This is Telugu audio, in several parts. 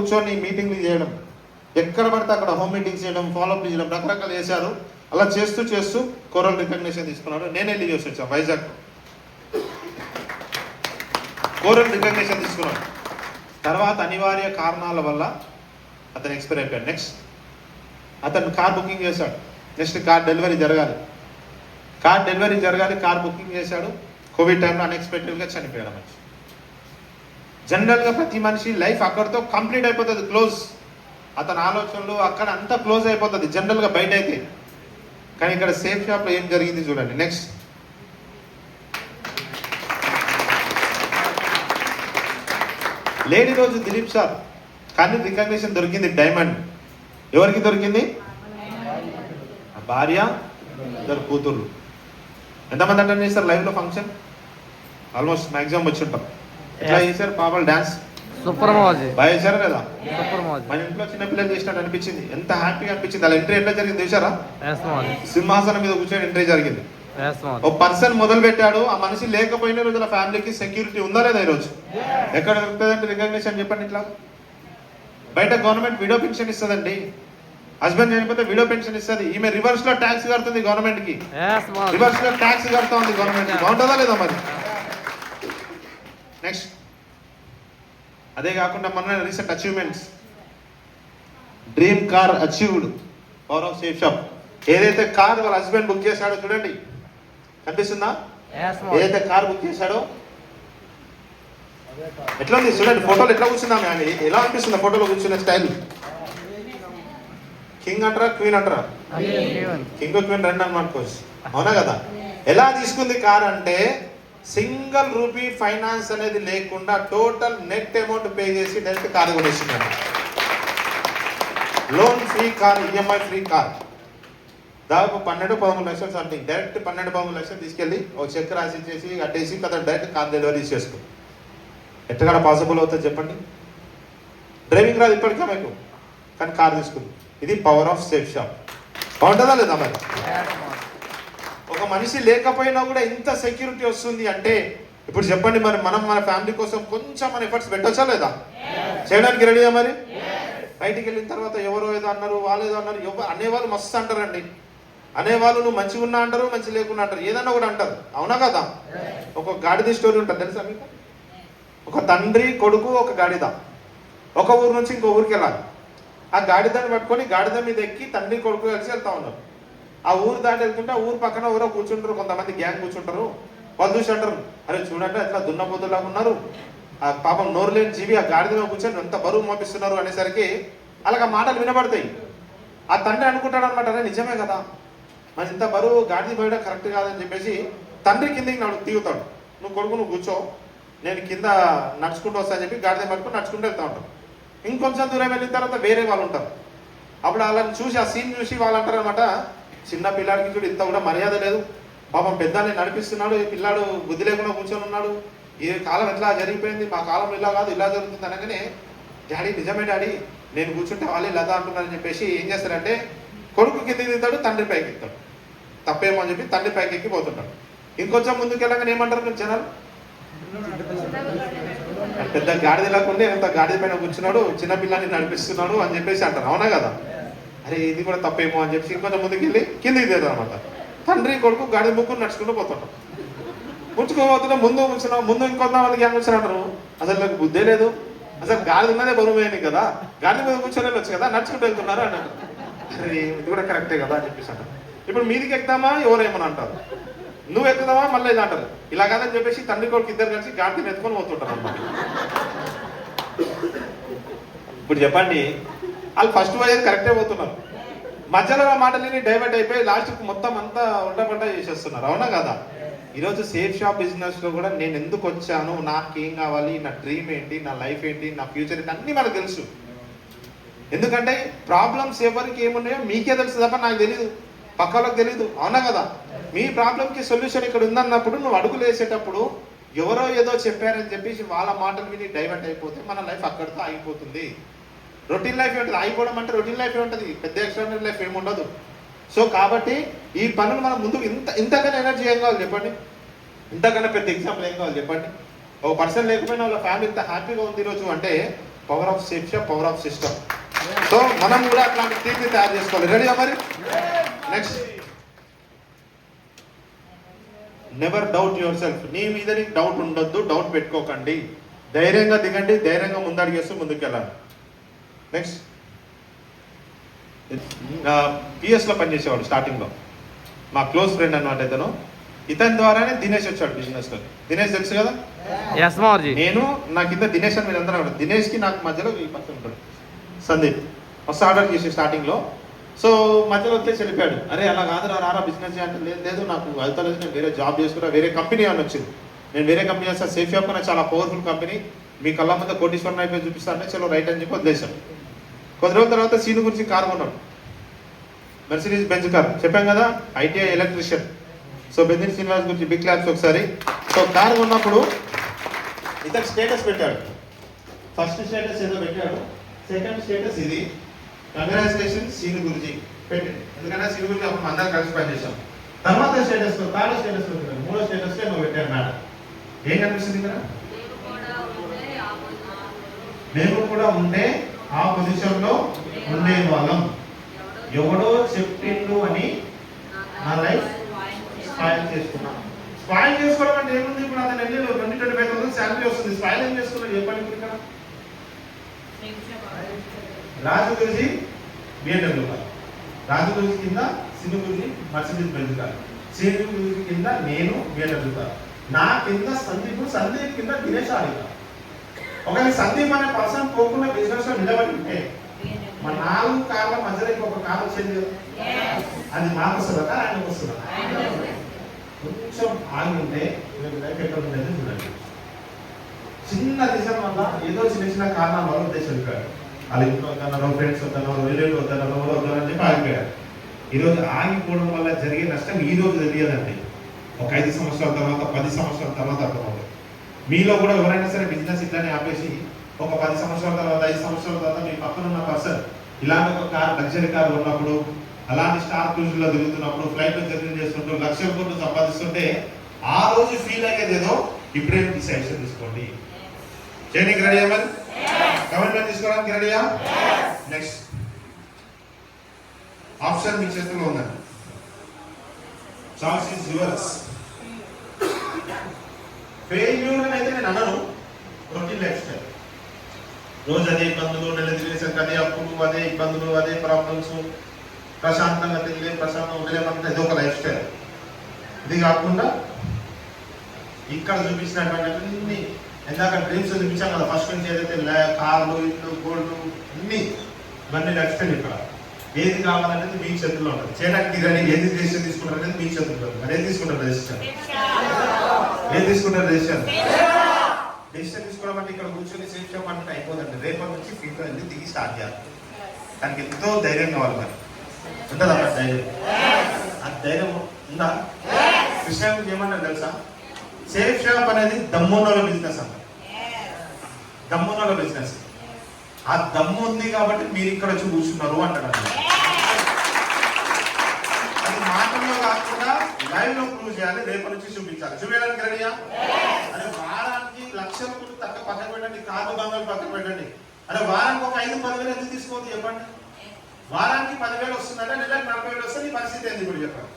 కూర్చొని మీటింగ్లు చేయడం, ఎక్కడ పడితే అక్కడ హోమ్ మీటింగ్స్ చేయడం, ఫాలోఅప్ చేయడం, రకరకాలు చేశారు. అలా చేస్తూ చేస్తూ కోరల్ రికగ్నిషన్ తీసుకున్నాడు. నేనే లీవ్ చేసి వచ్చాను వైజాగ్. కోరల్ రికగ్నిషన్ తీసుకున్నాడు. తర్వాత అనివార్య కారణాల వల్ల అతను ఎక్స్పైర్ అయిపోయాడు. నెక్స్ట్ అతను కార్ బుకింగ్ చేశాడు. నెక్స్ట్ కార్ డెలివరీ జరగాలి. కార్ బుకింగ్ చేశాడు. కోవిడ్ టైంలో అన్ఎక్స్పెక్టెడ్గా చనిపోయాడు మనిషి. జనరల్గా ప్రతి మనిషి లైఫ్ అక్కడితో కంప్లీట్ అయిపోతుంది, క్లోజ్. అతని ఆలోచనలు అక్కడ అంతా క్లోజ్ అయిపోతుంది జనరల్గా బయట అయితే. కానీ ఇక్కడ సేఫ్ షాప్లో ఏం జరిగింది చూడండి. నెక్స్ట్ లేడీ రోజు దిలీప్ సార్ కానీ రికగ్నిషన్ దొరికింది, డైమండ్. ఎవరికి దొరికింది? భార్య, ఇద్దరు కూతుర్లు. ఎంతమంది అటెండ్ చేస్తారు లైవ్లో ఫంక్షన్? ఆల్మోస్ట్ మ్యాక్సిమం వచ్చి ఉంటాం. ఎట్లా చేశారు పాపలు? డాన్స్ సూపర్ బాగా చేశారు కదా. సూపర్ మన ఇంట్లో చిన్నపిల్లలు చేసినట్టు అనిపించింది. ఎంత హ్యాపీగా అనిపించింది. అలా ఎంట్రీ ఎట్లా జరిగింది చూసారా? సింహాసనం మీద కూర్చొని ఎంట్రీ జరిగింది. ఒక పర్సన్ మొదలు పెట్టాడు. ఆ మనిషి లేకపోయిన రోజుల ఫ్యామిలీకి సెక్యూరిటీ ఉందా లేదా? ఈరోజు ఎక్కడ దొరుకుతుందంటే రికగ్నిషన్ చెప్పండి. ఇట్లా బయట గవర్నమెంట్ విడో పెన్షన్ ఇస్తుందండి. హస్బెండ్ చనిపోతే విడో పెన్షన్ ఇస్తుంది. ఈమె రివర్స్ లో ట్యాక్స్ కడుతుంది గవర్నమెంట్ కి. రివర్స్ లో ట్యాక్స్ కడతా ఉంది గవర్నమెంట్ కి. బాగుంటుందా లేదా మరి? నెక్స్ట్ అదే కాకుండా మన recent achievements, dream car achieved, power of safe shop. ఏదైతే కార్ వాళ్ళ హస్బెండ్ బుక్ చేశాడో చూడండి, కనిపిస్తుందా? ఏదైతే కార్ బుక్ చేశాడో ఎట్లా ఉంది చూడండి. ఫోటోలు ఎట్లా కూర్చుందా అని ఎలా అనిపిస్తుంది ఫోటోలో కూర్చున్న స్టైల్? కింగ్ అంటారా క్వీన్ అంటారా? కింగ్ క్వీన్ రెండు అనుకోవచ్చు. అవునా కదా? ఎలా తీసుకుంది కార్ అంటే సింగిల్ రూపీ ఫైనాన్స్ అనేది లేకుండా టోటల్ నెట్ అమౌంట్ పే చేసి డైరెక్ట్ కార్ కొనేసింది. Loan free car, EMI free car. దాదాపు 12-13 లక్షలు సంథింగ్. డైరెక్ట్ 12-13 లక్షలు తీసుకెళ్ళి ఒక చెక్ రాసి ఇచ్చేసి కట్టేసి కదా డైరెక్ట్ కార్ డెలివరీ చేసుకో. ఎక్కడ పాసిబుల్ అవుతుంది చెప్పండి? డ్రైవింగ్ రాదు ఇప్పటికే మీకు, కానీ కార్ తీసుకుంది. ఇది పవర్ ఆఫ్ సేఫ్ షాప్. బాగుంటుందా లేదా మరి? ఒక మనిషి లేకపోయినా కూడా ఇంత సెక్యూరిటీ వస్తుంది అంటే ఇప్పుడు చెప్పండి మరి, మనం మన ఫ్యామిలీ కోసం కొంచెం మన ఎఫర్ట్స్ పెట్టొచ్చా లేదా? చేయడానికి రెడీయా మరి? బయటికి వెళ్ళిన తర్వాత ఎవరో ఏదో అన్నారు, వాళ్ళు ఏదో అన్నారు. ఎవరు అనేవాళ్ళు మస్తు అంటారండి. అనేవాళ్ళు నువ్వు మంచిగా ఉన్నా అంటారు, మంచి లేకున్నా అంటారు, ఏదన్నా కూడా అంటారు. అవునా కదా? ఒక గాడిద స్టోరీ ఉంటుంది తెలుసా మీకు? ఒక తండ్రి కొడుకు ఒక గాడిద ఒక ఊరు నుంచి ఇంకో ఊరికి వెళ్ళాలి. ఆ గాడిదని పట్టుకొని గాడిద మీద ఎక్కి తండ్రి కొడుకు కలిసి వెళ్తా ఉన్నారు. ఆ ఊరు దాటి వెళ్తుంటే ఆ ఊరు పక్కన ఎవరో కూర్చుంటారు, కొంతమంది గ్యాంగ్ కూర్చుంటారు. వాళ్ళు చూసి అంటారు, అరే చూడండి ఎట్లా దున్నపోతులాగా ఉన్నారు, ఆ పాపం నోరు లేని జీవి ఆ గాడిద మీద కూర్చొని ఎంత బరువు మోపిస్తున్నారు అనేసరికి అలాగ మాటలు వినబడతాయి. ఆ తండ్రి అనుకుంటాడు అనమాట, అరే నిజమే కదా, మరి ఇంత బరువు గాడిద పోయడం కరెక్ట్ కాదని చెప్పేసి తండ్రి కిందికి దిగుతాడు. నువ్వు కొడుకు నువ్వు కూర్చో, నేను కింద నడుచుకుంటూ వస్తా అని చెప్పి గాడిద పట్టుకుని నడుచుకుంటూ వెళ్తా ఉంటాం. ఇంకొంచెం దూరం వెళ్ళిన తర్వాత వేరే వాళ్ళు ఉంటారు. అప్పుడు వాళ్ళని చూసి ఆ సీన్ చూసి వాళ్ళు అంటారు అనమాట, చిన్న పిల్లాడికి చూడు ఇంత కూడా మర్యాద లేదు, పాపం పెద్దాన్ని నడిపిస్తున్నాడు, ఈ పిల్లాడు బుద్ధి లేకుండా కూర్చొని ఉన్నాడు, ఈ కాలం ఎట్లా జరిగిపోయింది, మా కాలం ఇలా కాదు ఇలా జరుగుతుంది అనగానే, డాడీ నిజమే డాడీ నేను కూర్చుంటే వాళ్ళే లదా అంటున్నారని చెప్పేసి ఏం చేస్తారంటే కొడుకు కిందికి దిగుతాడు, తండ్రి పైకి ఎక్కుతాడు. తప్పేమో అని చెప్పి తండ్రి పైకి ఎక్కి పోతుంటాడు. ఇంకొంచెం ముందుకు వెళ్ళగానే ఏమంటారు మీరు జనాలు, పెద్ద గాడిద లేకుండా ఎంత గాడిద పైన కూర్చున్నాడు, చిన్నపిల్లాన్ని నడిపిస్తున్నాడు అని చెప్పేసి అంటారు. అవునా కదా? అరే ఇది కూడా తప్పేమో అని చెప్పి ఇంకొంచెం ముందుకు వెళ్ళి కిందికి దిగుతారు అనమాట. తండ్రి కొడుకు గాడిద ముగ్గురు నడుచుకుంటూ పోతుంటాం. ముంచుకోబోతున్నా ముందు కూర్చున్నావు, ముందు ఇంకొంత వాళ్ళకి ఏం కూర్చున్నారు, అసలు నాకు బుద్ధే లేదు, అసలు గాడి ఉన్నదే బరువుమైంది కదా, గాడి మీద కూర్చొని వెళ్ళొచ్చు కదా, నడుచుకుంటూ వెళ్తున్నారు అన్నారు. అరే ఇది కూడా కరెక్టే కదా అని చెప్పేసి అంటారు. ఇప్పుడు మీదికి ఎక్కుతామా ఎవరేమని అంటారు, నువ్వు ఎక్కుదామా మళ్ళీ ఇది అంటారు. ఇలా కాదని చెప్పేసి తండ్రి కొడుకు ఇద్దరు కలిసి గాడిని ఎత్తుకొని పోతుంటారు అన్నమాట. ఇప్పుడు చెప్పండి, వాళ్ళు ఫస్ట్ పోయేది కరెక్టే పోతున్నారు, మధ్యలో మాటలని డైవర్ట్ అయిపోయి లాస్ట్కి మొత్తం అంతా ఉండపంట చేసేస్తున్నారు. అవునా కదా? ఈరోజు సేఫ్ షాప్ బిజినెస్లో కూడా నేను ఎందుకు వచ్చాను, నాకేం కావాలి, నా డ్రీమ్ ఏంటి, నా లైఫ్ ఏంటి, నా ఫ్యూచర్ ఏంటి అన్నీ మనకు తెలుసు. ఎందుకంటే ప్రాబ్లమ్స్ ఎవరికి ఏమున్నాయో మీకే తెలుసు తప్ప నాకు తెలీదు, పక్క వాళ్ళకి తెలీదు. అవునా కదా? మీ ప్రాబ్లంకి సొల్యూషన్ ఇక్కడ ఉందన్నప్పుడు నువ్వు అడుగులు వేసేటప్పుడు ఎవరో ఏదో చెప్పారని చెప్పేసి వాళ్ళ మాటలు విని డైవర్ట్ అయిపోతే మన లైఫ్ అక్కడితో ఆగిపోతుంది. రొటీన్ లైఫ్ ఉంటుంది, ఆగిపోవడం అంటే రొటీన్ లైఫ్ ఉంటుంది, పెద్ద ఎక్స్ట్రాడినరీ లైఫ్ ఏమి ఉండదు. సో కాబట్టి ఈ పనులు మనం ముందు ఇంతకన్నా ఎనర్జీ ఏం కావాలి చెప్పండి, ఇంతకన్నా పెద్ద ఎగ్జాంపుల్ ఏం కావాలి చెప్పండి. ఒక పర్సన్ లేకపోయినా వాళ్ళ ఫ్యామిలీ ఇంత హ్యాపీగా ఉంది ఈరోజు అంటే power of safety, power of system. So మనం కూడా అట్లాంటి టీమ్ని తయారు చేసుకోవాలి. రెడీయా మరి? Next, never doubt your self. నీ మీద నీకు డౌట్ ఉండొద్దు, డౌట్ పెట్టుకోకండి. ధైర్యంగా దిగండి, ధైర్యంగా ముందడిగేస్తూ ముందుకెళ్ళాలి. నెక్స్ట్, పిఎస్లో పనిచేసేవాడు స్టార్టింగ్లో, మా క్లోజ్ ఫ్రెండ్ అన్నమాట ఇతను. ఇతని ద్వారానే దినేష్ వచ్చాడు బిజినెస్లో. దినేష్ తెలుసు కదా? నేను నా కింద దినేష్ అని మీరు అందరూ ఉంటాడు. దినేష్కి నాకు మధ్యలో ఈ పక్కన ఉంటాడు సందీప్. మస్తు ఆర్డర్ చేసి స్టార్టింగ్లో. సో మధ్యలో వచ్చేసి వెళ్ళిపోయాడు. అరే అలా కాదురా, రారా బిజినెస్ అంటే లేదు నాకు వెళ్తలేదు, నేను వేరే జాబ్ చేసుకున్నా, వేరే కంపెనీ అని వచ్చింది. నేను వేరే కంపెనీ చేస్తాను, సేఫ్ షాప్ కన్నా చాలా పవర్ఫుల్ కంపెనీ, మీ కళ్ళ ముందు కోటీశ్వరం అయిపోయి చూపిస్తానంటే చలో రైట్ అని చెప్పి వదిలేశాను. కొద్ది రోజుల తర్వాత సీను గురించి కారు కొన్నాడు, మెర్సిడీస్ బెంజ్ కార్. చెప్పాం కదా, ITI electrician. So benzene Srinivas గురించి బిగ్ క్లాప్స్ ఒకసారి. సో కారు కొన్నప్పుడు ఇతను స్టేటస్ పెట్టాడు. ఫస్ట్ స్టేటస్ ఏదో పెట్టాడు, సెకండ్ స్టేటస్ ఇది, కంగ్రాచులేషన్ సీను గురించి పెట్టింది. ఎందుకంటే సీను గురించి అప్పుడు అందరం కలిసి పనిచేసాం. తర్వాత స్టేటస్, థర్డ్ స్టేటస్ పెట్టాడు, మూడో స్టేటస్ నువ్వు పెట్టాడు మేడం. ఏం కనిపిస్తుంది ఇక్కడ? మేము కూడా ఉంటే ఆ పొజిషన్లో ఉండే వాళ్ళం. ఎవడో చెప్పిండు అని నా లైఫ్ స్పాయిల్ చేసుకున్నాం. స్పాయిల్ చేసుకోవడం అంటే ఏముంది? ఇప్పుడు అతను వెళ్ళి 25,000 శాలరీ వస్తుంది, స్పాయిల్ ఏం చేసుకున్నాడు చెప్పండి. ఇక్కడ రాజు గురించి బిఎండబ్ల్యూ కార్, రాజు గురించి కింద సిను గురించి మర్సిడీస్ బెంజ్ కార్, సిను గురించి కింద నేను బిఎండబ్ల్యూ కార్, నా కింద సందీప్, సందీప్ కింద దినేష్ ఆడిగా. ఒకవేళ సందీప్ అనే పర్సన్ పోకుండా బిజినెస్ లో నిలబడి ఉంటే మా 4 కార్ల మధ్యలో ఇంకొక కార్ వచ్చేది కదా, అది మాకు వస్తుందా ఆయనకు వస్తుందా? కొంచెం ఆగి ఉంటే లైఫ్ ఎక్కడ ఉండేది చూడండి. చిన్న రీజన్ వల్ల ఏదో చిన్న చిన్న కారణాల వల్ల దేశం వెళ్ళిపోయాడు. వాళ్ళ ఇంట్లో వద్దన్నారు, ఫ్రెండ్స్ వద్దన్నారు, రిలేటివ్ వద్దన్నారు, ఎవరు వద్దన్నారు చెప్పి ఆగిపోయాడు. ఈరోజు ఆగిపోవడం వల్ల జరిగే నష్టం ఈ రోజు తెలియదండి, ఒక 5 సంవత్సరాల తర్వాత, 10 సంవత్సరాల తర్వాత అర్థమవుతుంది. మీలో కూడా ఎవరైనా సరే బిజినెస్ ఇట్లానే ఆపేసి ఒక 10 సంవత్సరాల తర్వాత, 5 సంవత్సరాల తర్వాత మీ పక్కన ఉన్న పర్సన్ ఇలాంటి ఒక కార్, లగ్జరీ కార్ ఉన్నప్పుడు, అలాంటి స్టార్ క్రూజ్లో తిరుగుతున్నప్పుడు, ఫ్లైట్ లో జర్నీ చేస్తుంటూ లక్షల కోట్లు సంపాదిస్తుంటే ఆ రోజు ఫీల్ అయ్యేది ఏదో ఇప్పుడే డిసైషన్ తీసుకోండి. చేయడానికి రెడీయా మరి? కమిట్మెంట్ తీసుకోవడానికి రెడీయా? నెక్స్ట్ ఆప్షన్ మీ చేతుల్లో ఉందండి. Choice is yours. ఫెయిల్యూర్ అని అయితే నేను అనను, రొటీన్ లైఫ్ స్టైల్. రోజు అదే ఇబ్బందులు, నెల తిరిగేసరికి అదే అప్పులు, అదే ఇబ్బందులు, అదే ప్రాబ్లమ్స్, ప్రశాంతంగా తిరిగే, ప్రశాంతంగా ఉండలేమంటే ఏదో ఒక లైఫ్ స్టైల్. ఇది కాకుండా ఇక్కడ చూపించినటువంటి అన్ని ఎందాక డ్రీమ్స్ చూపించాం కదా, ఫస్ట్ నుంచి ఏదైతే కార్లు, ఇల్లు, గోల్డ్ అన్ని ఇవన్నీ లైఫ్ స్టైల్. ఇక్కడ ఏది కావాలనేది మీ చేతుల్లో ఉంటుంది. చేయడానికి కానీ ఏది డెసిషన్ తీసుకుంటారు అనేది మీ చేతుల్లో ఉంటుంది. మరి ఏది తీసుకుంటారు డెసిషన్? ఏది తీసుకుంటారు డెసిషన్? డెసిషన్ తీసుకోవడం అంటే ఇక్కడ కూర్చొని సేఫ్ షాప్ అంటే అయిపోదండి. రేపటి నుంచి ఫ్రీగా వెళ్ళి దిగి స్టార్ట్ చేయాలి. దానికి ఎంతో ధైర్యం కావాలి. మరి ఉంటుందా మరి ధైర్యం? ఆ ధైర్యం ఉందా? కృష్ణ ఏమన్నారు తెలుసా? సేఫ్ షాప్ అనేది దమ్మున్నోళ్ళ బిజినెస్ అంట. దమ్మున్నోళ్ళ బిజినెస్. ఆ దమ్ము ఉంది కాబట్టి మీరు ఇక్కడ వచ్చి కూర్చున్నారు అంటారు. అది మాటల్లో కాకుండా లైవ్ లో ప్రూవ్ చేయాలి, రేపటి నుంచి చూపించాలి. చూపించడానికి రెడీయా? అరే వారానికి లక్షల కోట్లు తక్కువ పక్కన పెట్టండి, కార్లు బంగాలు పక్కన పెట్టండి. అరే వారానికి ఒక 5-10 వేలు ఎందుకు తీసుకోవద్దు చెప్పండి? వారానికి 10,000 వస్తుందంటే నెలకు 40,000 వస్తే నీ పరిస్థితి ఏంది ఇప్పుడు చెప్పండి?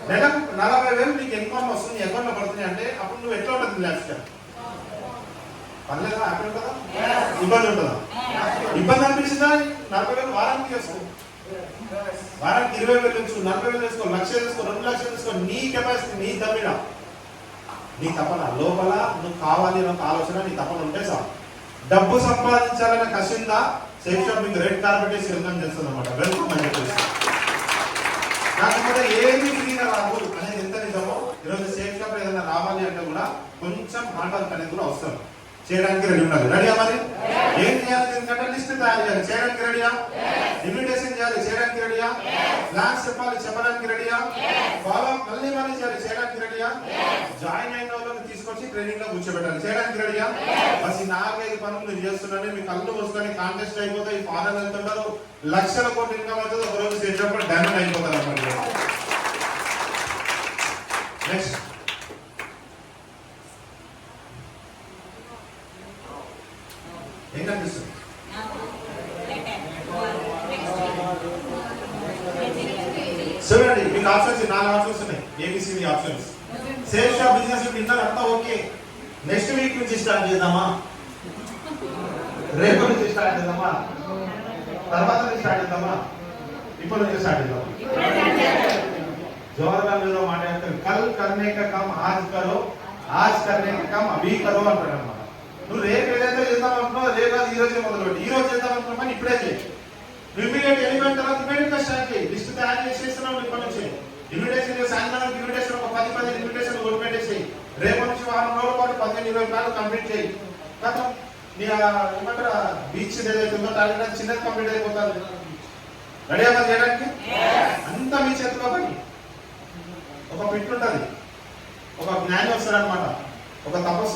నెలకు 40,000 నీకు ఇన్కమ్ వస్తుంది, అకౌంట్లో పడుతుంది అంటే అప్పుడు నువ్వు ఎట్లా ఉంటుంది లైఫ్ స్టైల్? పర్లేదా? అక్కడ ఉంటుందా? ఇబ్బంది ఉంటుందా? ఇబ్బంది అనిపించిందా? 40,000 వారానికి వేసుకో, వారానికి 20,000 వేసుకో, 40,000 వేసుకో, 1,00,000 వేసుకో, 2 లక్షలు వేసుకో. నీ కెపాసిటీ, నీ దమ్మిడ, నీ తపన లోపల నువ్వు కావాలి అన్న ఆలోచన, నీ తపన ఉంటే చాలు. డబ్బు సంపాదించాలన్న కసిందా సేఫ్ షాప్ మీకు రెడ్ కార్పెట్ వేసి వెల్కమ్ చేస్తుంది అనమాట. వెల్కమ్ అని చెప్పేసి. కాకపోతే ఏమి ఫ్రీగా రాదు అనేది ఎంత నిజమో, ఈరోజు సేఫ్ షాప్ ఏదైనా రావాలి అంటే కూడా కొంచెం హార్డ్ అనేది కూడా అవసరం. చేయడానికి రెడీ ఉండాలి. రెడీయా మరి? ఏం చేయాలి? ఎందుకంటే లిస్ట్ తయారు చేయాలి. చేయడానికి రెడీయా? ఇన్విటేషన్ చేయాలి. చేయడానికి రెడీయా? ప్లాన్స్ చెప్పాలి. చెప్పడానికి రెడీయా? ఫాలో మళ్ళీ మళ్ళీ చేయాలి. చేయడానికి రెడీయా? జాయిన్ అయిన వాళ్ళని తీసుకొచ్చి ట్రైనింగ్ లో కూర్చోబెట్టాలి. చేయడానికి రెడీయా? బస్ ఈ 4-5 పనులు మీరు చేస్తున్నారని మీ కళ్ళు మూసుకొని కాంటెస్ట్ అయిపోతాయి. ఫారెన్ వెళ్తుంటారు, లక్షల కోట్ల ఇన్కమ్ అవుతుంది. ఒక రోజు చేసినప్పుడు డైమండ్ అయిపోతారు అన్నమాట. నెక్స్ట్ ఏం మీకు ఆప్షన్స్ 4 ఆప్షన్స్ ఉన్నాయి, A B C D options. Safe shop business inter అంతా ఓకే. నెక్స్ట్ వీక్ నుంచి స్టార్ట్ చేద్దామా, రేపు నుంచి స్టార్ట్ చేద్దామా, తర్వాత నుంచి స్టార్ట్ చేద్దామా, ఇప్పటి నుంచి స్టాर्ट చేద్దాం. జవహర్లాల్ నెహ్రూ మాట చెప్తారు, కల్ కర్నే కా కమ్ ఆజ్ కరో, ఆజ్ కర్నే కా కమ్ అభీ కరో అంటాడు అన్నమాట. నువ్వు రేపు ఏదైతే చేద్దాం అనుకున్నావు రేపు ఈ రోజే మొదలుపెట్టి, ఈ రోజు చేద్దాం అనుకున్నామని ఇప్పుడే చేయి. నువ్వు ఇమీడియట్ వెళ్ళిపోయిన తర్వాత ఇమీడియట్ గా స్టార్ట్ చేయి. లిస్ట్ తయారు చేసేస్తున్నావు ఇప్పటి నుంచి. ఇన్విటేషన్ సాయంత్రం ఇన్విటేషన్ ఒక 10 ఇన్విటేషన్ కొట్టుపెట్టేసి రేపు నుంచి వారం రోజుల పాటు 15-20 కాలు కంప్లీట్ చేయి. కదా నీ ఏమంటారా బీచ్ ఏదైతే ఉందో టార్గెట్ చిన్నది కంప్లీట్ అయిపోతుంది. రెడీ అవ్వాలి చేయడానికి అంతా మీ చేతిలో పని. ఒక పిట్ ఉంటుంది, ఒక జ్ఞాని వస్తాడు అనమాట, ఒక తపస్సు